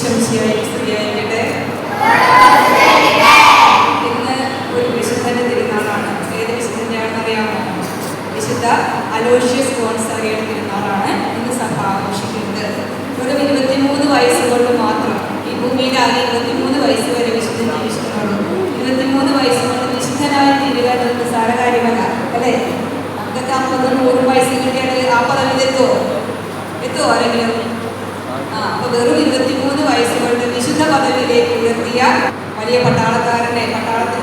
ഈശോമിശിഹായ്ക്ക് സ്തുതിയായിരിക്കട്ടെ. ഇന്ന് ഒരു വിശുദ്ധന്റെ തിരുനാളാണ്. ഏത് വിശുദ്ധൻ്റെയാണെന്ന് അറിയാമോ? വിശുദ്ധ അലോഷ്യസ് ഗോൺസാഗയുടെ തിരുനാളാണ് ഇന്ന് സഭ ആഘോഷിക്കുന്നത്. വെറും 23 വയസ്സുകൊണ്ട് മാത്രം ഈ ഭൂമിയിലാകെ 23 വയസ്സ് വരെ വിശുദ്ധൻ ജീവിച്ചിട്ടുള്ളൂ. 23 വയസ്സുകൊണ്ട് വിശുദ്ധനായി തീരുക എന്നത് സാര കാര്യമല്ല, അല്ലേ? നമുക്കൊക്കെ 50-100 വയസ്സ് കിട്ടിയാൽ ആ പദവിയിലെത്തുമോ ആരെങ്കിലും? അപ്പോൾ വെറും 23 വയസ്സുകൊണ്ട് വിശുദ്ധ പദവിയിലേക്ക് ഉയർത്തിയ വലിയ പട്ടാളത്തിന്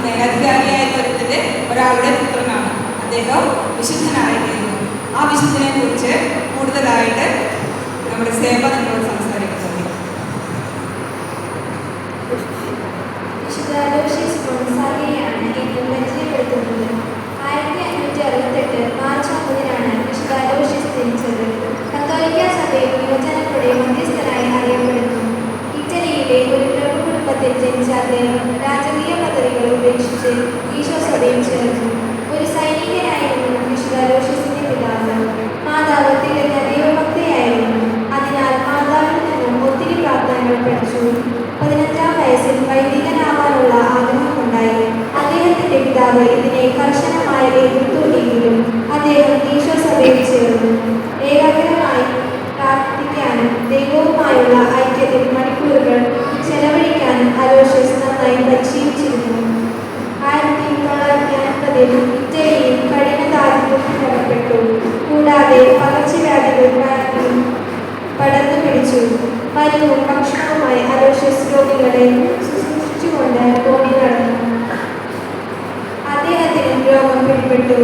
മേലധികാരിയായ തരത്തിൻ്റെ ഒരാളുടെ പുത്രനാണ് അദ്ദേഹം. വിശുദ്ധനായിരുന്നു. ആ വിശുദ്ധനെ കുറിച്ച് കൂടുതലായിട്ട് നമ്മുടെ സേവ നിങ്ങളോട് സംസാരിക്കുന്നത്. വിശുദ്ധ അലോഷ്യസ് ഗോൺസാഗയെയാണ് ഏറ്റവും പരിചയപ്പെടുത്തുന്നത്. 1568 മാർച്ച് 9-നാണ് വിശുദ്ധ അലോഷ്യസ് ജനിച്ചത്. കത്തോലിക്ക സഭയിൽ യുവജനങ്ങളുടെ മധ്യസ്ഥനായി അറിയപ്പെടുന്നു. ഇറ്റലിയിലെ ഒരു പ്രഭു കുടുംബത്തിൽ ജനിച്ച അദ്ദേഹം രാജകീയ പദവികൾ ഉപേക്ഷിച്ച് ഈശോ സഭയിൽ ചേർന്നു. ഒരു സൈനികനായിരുന്നു വിശുദ്ധ അലോഷ്യസിന്റെ പിതാവ്. മാതാവ് തികഞ്ഞ ദൈവഭക്തയായിരുന്നു. അതിനാൽ മാതാവിൽ നിന്നും ഒത്തിരി പ്രാർത്ഥനകൾ പഠിച്ചു. 15-ാം വയസ്സിൽ വൈദികനാവാനുള്ള ആഗ്രഹമുണ്ടായി. അദ്ദേഹത്തിന്റെ പിതാവ് ഇതിനെ കർശനമായി എതിർത്തുവെങ്കിലും അദ്ദേഹം ഈശോ സഭയിൽ ചേർന്നു. ഏകാഗ്രമായി പ്രാർത്ഥിക്കാനും ദൈവവുമായുള്ള ഐക്യത്തിൽ മണിക്കൂറുകൾ ചെലവഴിക്കാനും അലോഷ്യസ് നന്നായി പരിശീലിച്ചിരുന്നു. 1950-ൽ ഇറ്റലിയിൽ കഠിന ദാരിദ്ര്യം അകപ്പെട്ടു. കൂടാതെ പകർച്ചവ്യാധികൾ പടർന്നു പിടിച്ചു. മരുന്നും ഭക്ഷണവുമായി അലോഷ്യസ് രോഗികളെ ശുശ്രൂഷിച്ചുകൊണ്ട് ഓടി നടന്നു. അദ്ദേഹത്തിന് രോഗം പിടിപെട്ടു.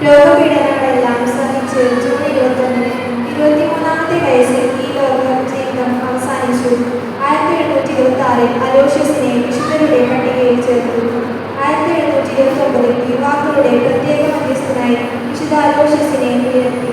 രോഗപീഡനങ്ങളെല്ലാം സഹിച്ച് ജൂൺ 21-ന് 23-ാമത്തെ വയസ്സിൽ ഈ ലോക ജീവിതം അവസാനിച്ചു. 1726-ൽ അലോഷ്യസിനെ വിശുദ്ധരുടെ പട്ടികയിൽ ചേർത്തു. 1729-ൽ യുവാക്കളുടെ പ്രത്യേക മധ്യസ്ഥനായി വിശുദ്ധ അലോഷ്യസിനെ ഉയർത്തി.